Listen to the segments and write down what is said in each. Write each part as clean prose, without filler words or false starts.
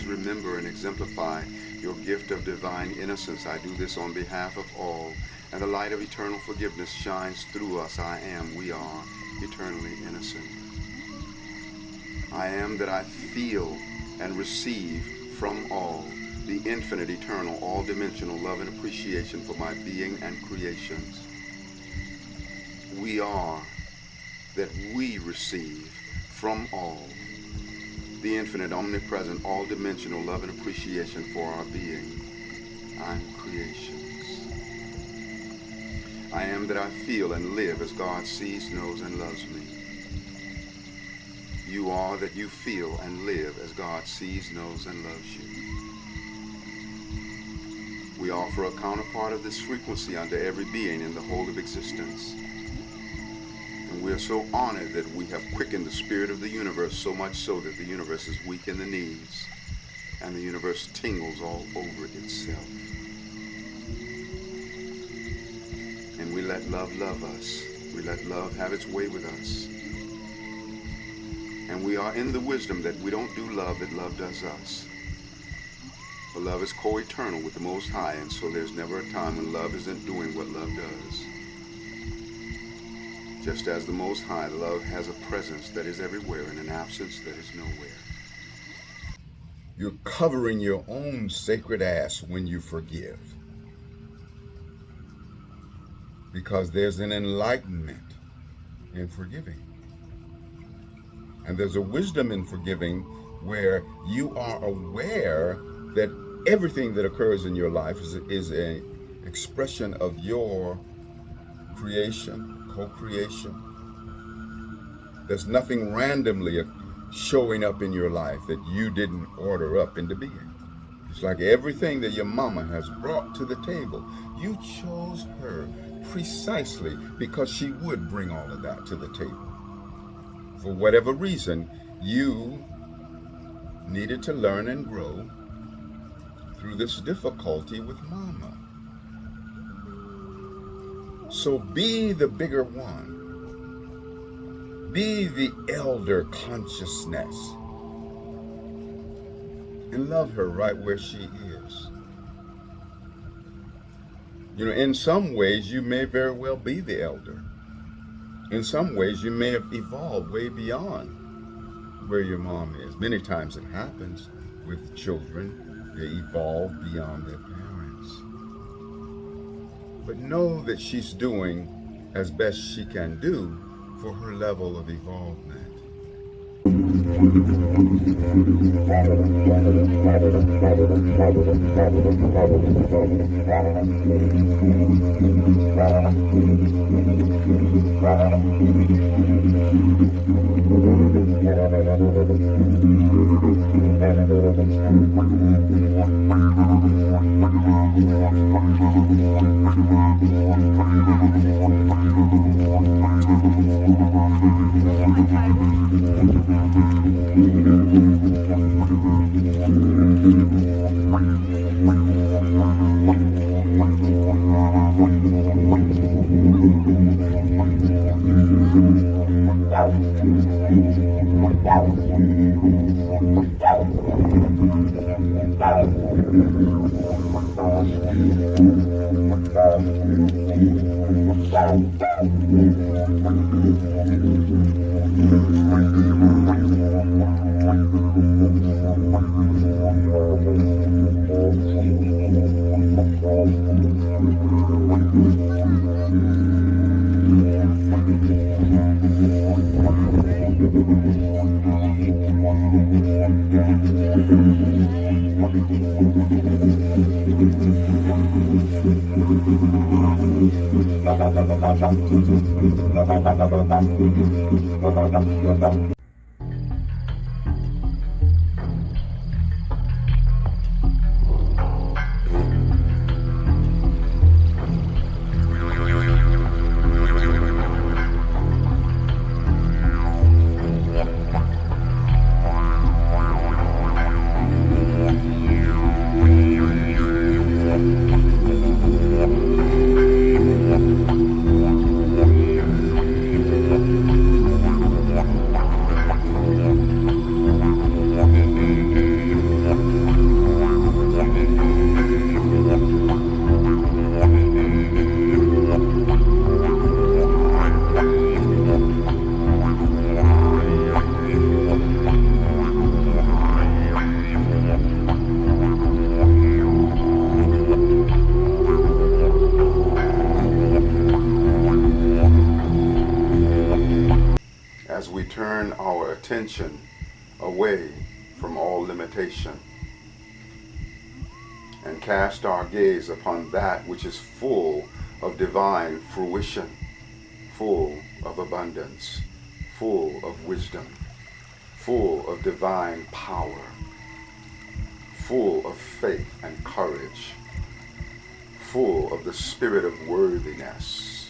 always remember and exemplify your gift of divine innocence. I do this on behalf of all, and the light of eternal forgiveness shines through us. We are eternally innocent. I am that I feel and receive from all the infinite, eternal, all-dimensional love and appreciation for my being and creations. We are that we receive from all the infinite, omnipresent, all-dimensional love and appreciation for our being and creations. I am that I feel and live as God sees, knows, and loves me. You are that you feel and live as God sees, knows, and loves you. We offer a counterpart of this frequency unto every being in the whole of existence. And we are so honored that we have quickened the spirit of the universe, so much so that the universe is weak in the knees and the universe tingles all over itself. And we let love love us. We let love have its way with us. And we are in the wisdom that we don't do love that love does us. For love is co-eternal with the Most High, and so there's never a time when love isn't doing what love does. Just as the Most High, love has a presence that is everywhere and an absence that is nowhere. You're covering your own sacred ass when you forgive. Because there's an enlightenment in forgiving. And there's a wisdom in forgiving where you are aware that everything that occurs in your life is an expression of your creation, co-creation. There's nothing randomly showing up in your life that you didn't order up into being. It's like everything that your mama has brought to the table, you chose her precisely because she would bring all of that to the table. For whatever reason, you needed to learn and grow through this difficulty with mama. So be the bigger one. Be the elder consciousness. And love her right where she is. You know, in some ways, you may very well be the elder. In some ways, you may have evolved way beyond where your mom is. Many times it happens with children. They evolve beyond their parents. But know that she's doing as best she can do for her level of evolvement. attention away from all limitation and cast our gaze upon that which is full of divine fruition, full of abundance, full of wisdom, full of divine power, full of faith and courage, full of the spirit of worthiness.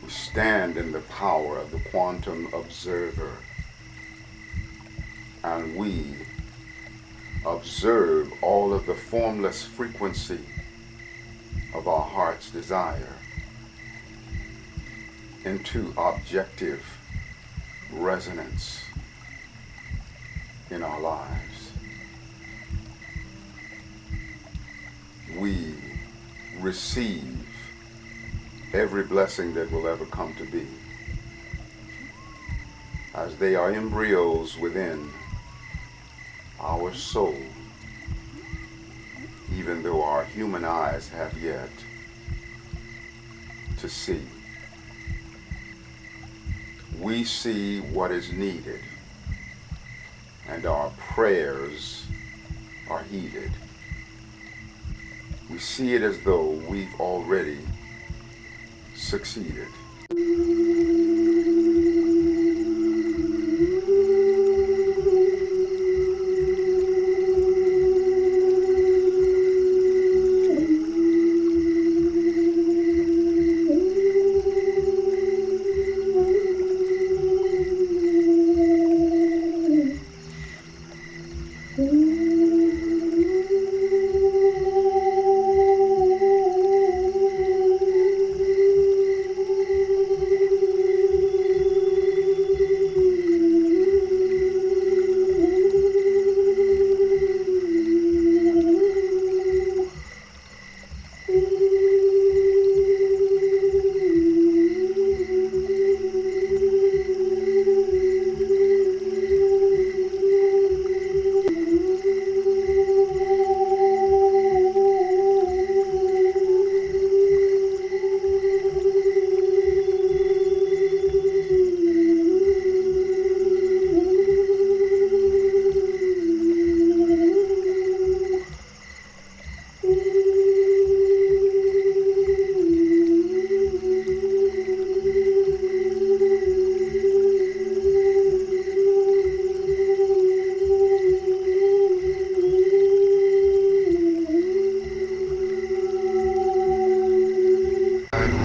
We stand in the power of the quantum observer, and we observe all of the formless frequency of our heart's desire into objective resonance in our lives. We receive every blessing that will ever come to be, as they are embryos within our soul, even though our human eyes have yet to see. We see what is needed, and our prayers are heeded. We see it as though we've already succeeded.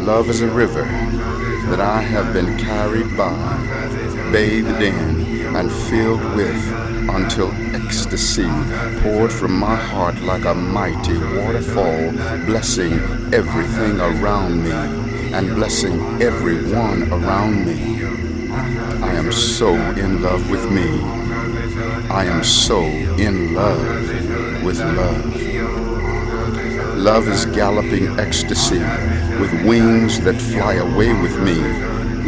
Love is a river that I have been carried by, bathed in, and filled with, until ecstasy poured from my heart like a mighty waterfall, blessing everything around me and blessing everyone around me. I am so in love with me. I am so in love with love. Love is galloping ecstasy with wings that fly away with me.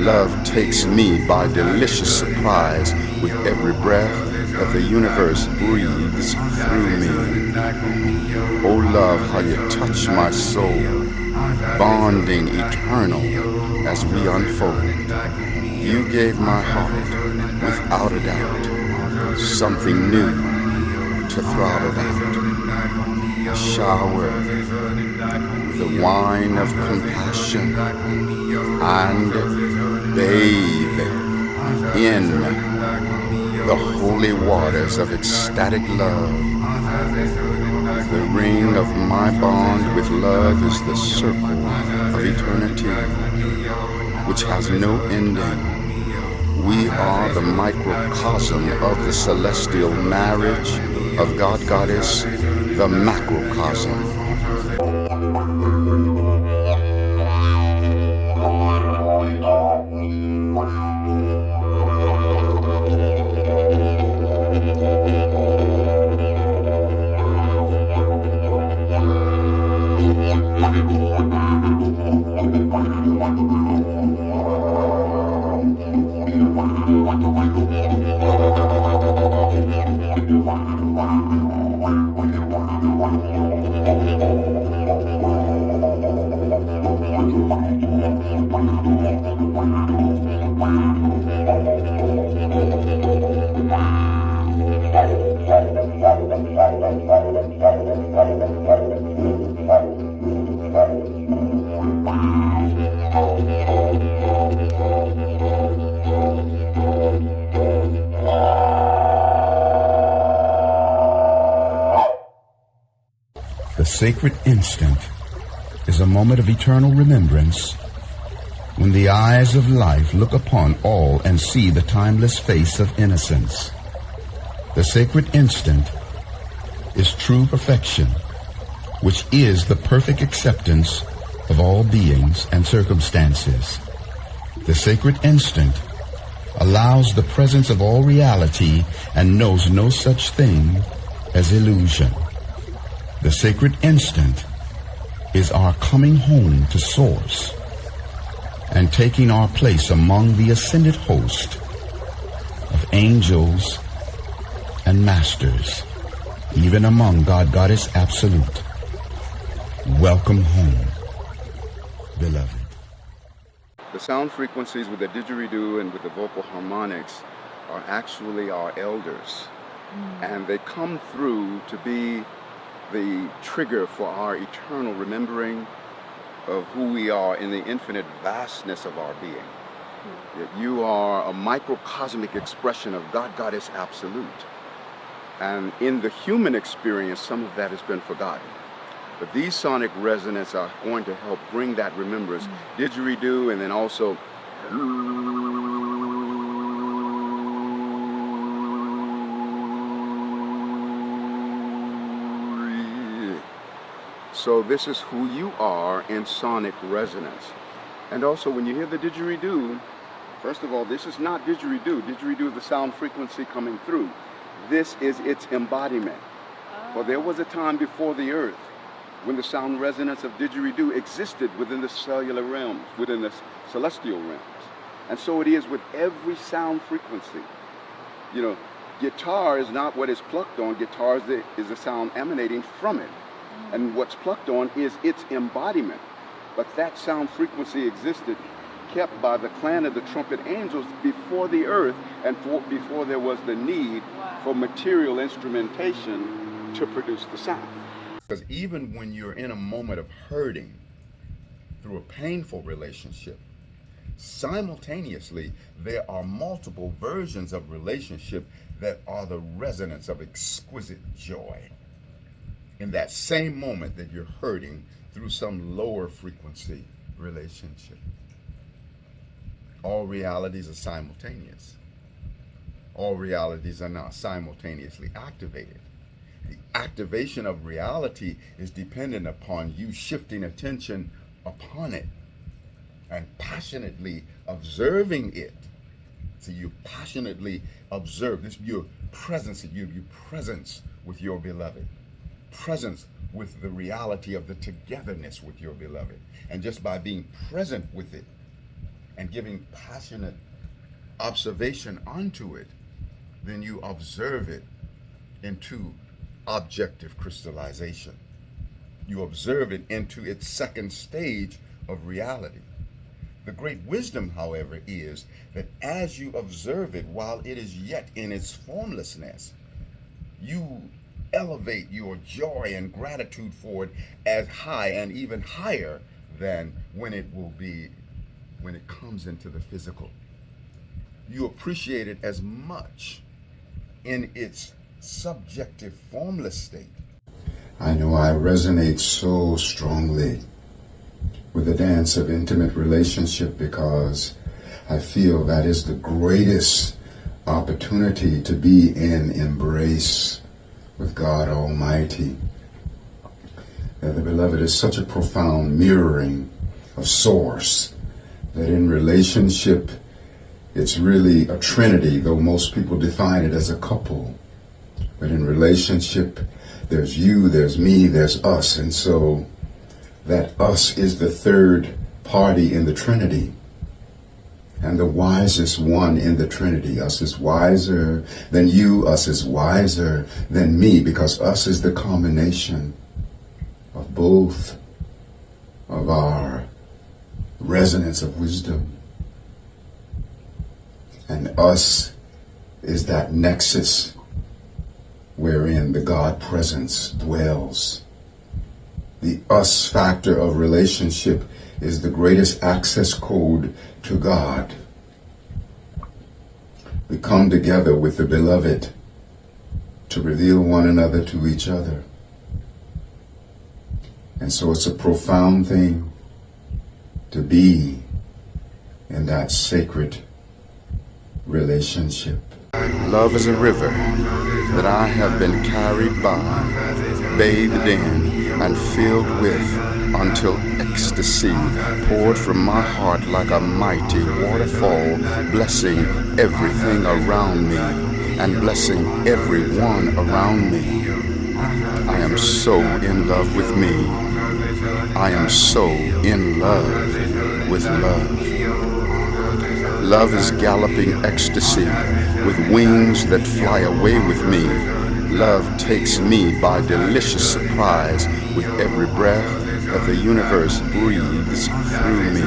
Love takes me by delicious surprise with every breath that the universe breathes through me. Oh love, how you touch my soul, bonding eternal as we unfold. You gave my heart, without a doubt, something new to throb about. Shower the wine of compassion and bathe in the holy waters of ecstatic love. The ring of my bond with love is the circle of eternity, which has no ending. We are the microcosm of the celestial marriage of God-Goddess, the macrocosm. sacred instant is a moment of eternal remembrance when the eyes of life look upon all and see the timeless face of innocence. The sacred instant is true perfection, which is the perfect acceptance of all beings and circumstances. The sacred instant allows the presence of all reality and knows no such thing as illusion. The sacred instant is our coming home to Source and taking our place among the ascended host of angels and masters, even among God, Goddess Absolute. Welcome home, beloved. The sound frequencies with the didgeridoo and with the vocal harmonics are actually our elders. And they come through to be the trigger for our eternal remembering of who we are in the infinite vastness of our being. That you are a microcosmic expression of God, Goddess Absolute. And in the human experience, some of that has been forgotten. But these sonic resonances are going to help bring that remembrance. Didgeridoo, and then also so this is who you are in sonic resonance. And also when you hear the didgeridoo, first of all, this is not didgeridoo. Didgeridoo is the sound frequency coming through. This is its embodiment. Well, there was a time before the earth when the sound resonance of didgeridoo existed within the cellular realms, within the celestial realms. And so it is with every sound frequency. You know, guitar is not what is plucked on. Guitar is the sound emanating from it. And what's plucked on is its embodiment. But that sound frequency existed, kept by the clan of the trumpet angels before the earth and before there was the need for material instrumentation to produce the sound. Because even when you're in a moment of hurting through a painful relationship, simultaneously there are multiple versions of relationship that are the resonance of exquisite joy. In that same moment that you're hurting through some lower frequency relationship. All realities are simultaneous. All realities are not simultaneously activated. The activation of reality is dependent upon you shifting attention upon it and passionately observing it. So you passionately observe this, your presence, your presence with your beloved, presence with the reality of the togetherness with your beloved. And just by being present with it and giving passionate observation onto it, then you observe it into objective crystallization. You observe it into its second stage of reality. The great wisdom, however, is that as you observe it while it is yet in its formlessness, you elevate your joy and gratitude for it as high and even higher than when it comes into the physical. You appreciate it as much in its subjective, formless state. I know I resonate so strongly with the dance of intimate relationship because I feel that is the greatest opportunity to be in embrace with God Almighty. That the beloved is such a profound mirroring of Source that in relationship it's really a trinity, though most people define it as a couple. But in relationship, there's you, there's me, there's us. And so that us is the third party in the Trinity. And the wisest one in the Trinity. Us is wiser than you, us is wiser than me, because us is the combination of both of our resonance of wisdom. And us is that nexus wherein the God presence dwells. The us factor of relationship is the greatest access code to God. We come together with the beloved to reveal one another to each other. And so it's a profound thing to be in that sacred relationship. Love is a river that I have been carried by, bathed in, and filled with until ecstasy poured from my heart like a mighty waterfall, blessing everything around me and blessing everyone around me. I am so in love with me. I am so in love with love. Love is galloping ecstasy with wings that fly away with me. Love takes me by delicious surprise with every breath that the universe breathes through me.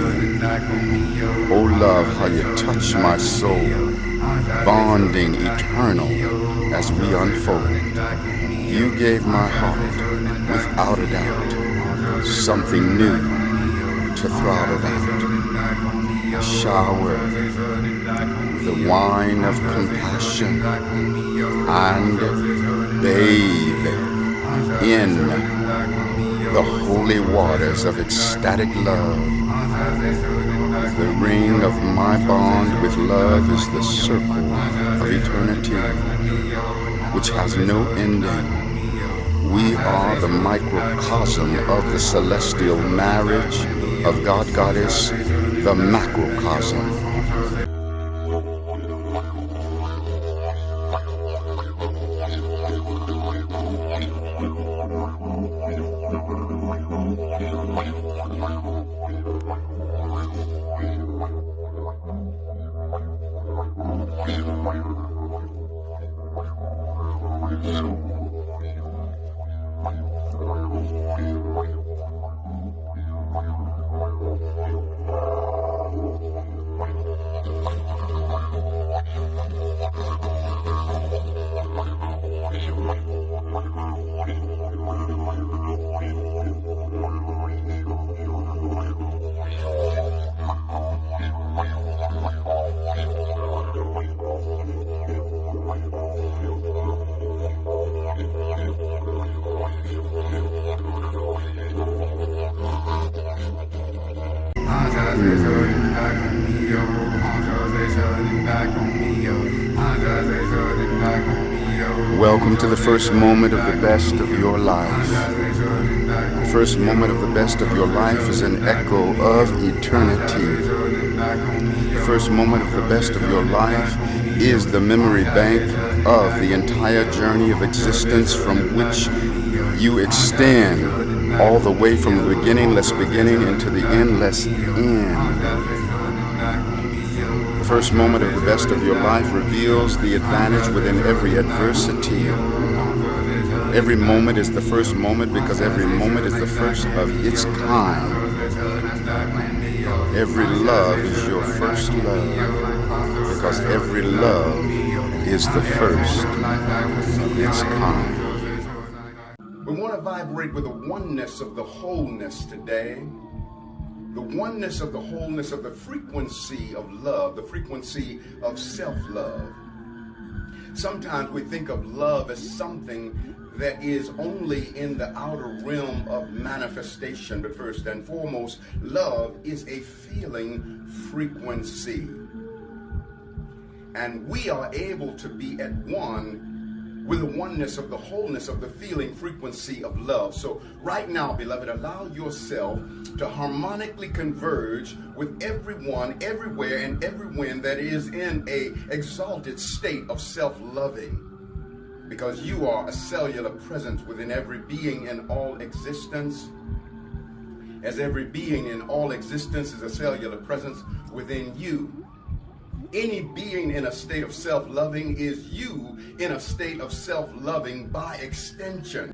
Oh love, how you touch my soul, bonding eternal as we unfold. You gave my heart, without a doubt, something new to throb about. Shower the wine of compassion and bathe in the holy waters of ecstatic love. The ring of my bond with love is the circle of eternity, which has no ending. We are the microcosm of the celestial marriage of God-Goddess, the macrocosm. Welcome to the first moment of the best of your life. The first moment of the best of your life is an echo of eternity. The first moment of the best of your life is the memory bank of the entire journey of existence from which you extend all the way from the beginningless beginning into the endless end. The first moment of the best of your life reveals the advantage within every adversity. Every moment is the first moment because every moment is the first of its kind. Every love is your first love because every love is the first of its kind. We want to vibrate with the oneness of the wholeness today. The oneness of the wholeness of the frequency of love, the frequency of self-love. Sometimes we think of love as something that is only in the outer realm of manifestation, but first and foremost, love is a feeling frequency. And we are able to be at one with the oneness of the wholeness of the feeling frequency of love. So right now, beloved, allow yourself to harmonically converge with everyone, everywhere, and everyone that is in a exalted state of self-loving. Because you are a cellular presence within every being in all existence. As every being in all existence is a cellular presence within you. Any being in a state of self-loving is you in a state of self-loving by extension.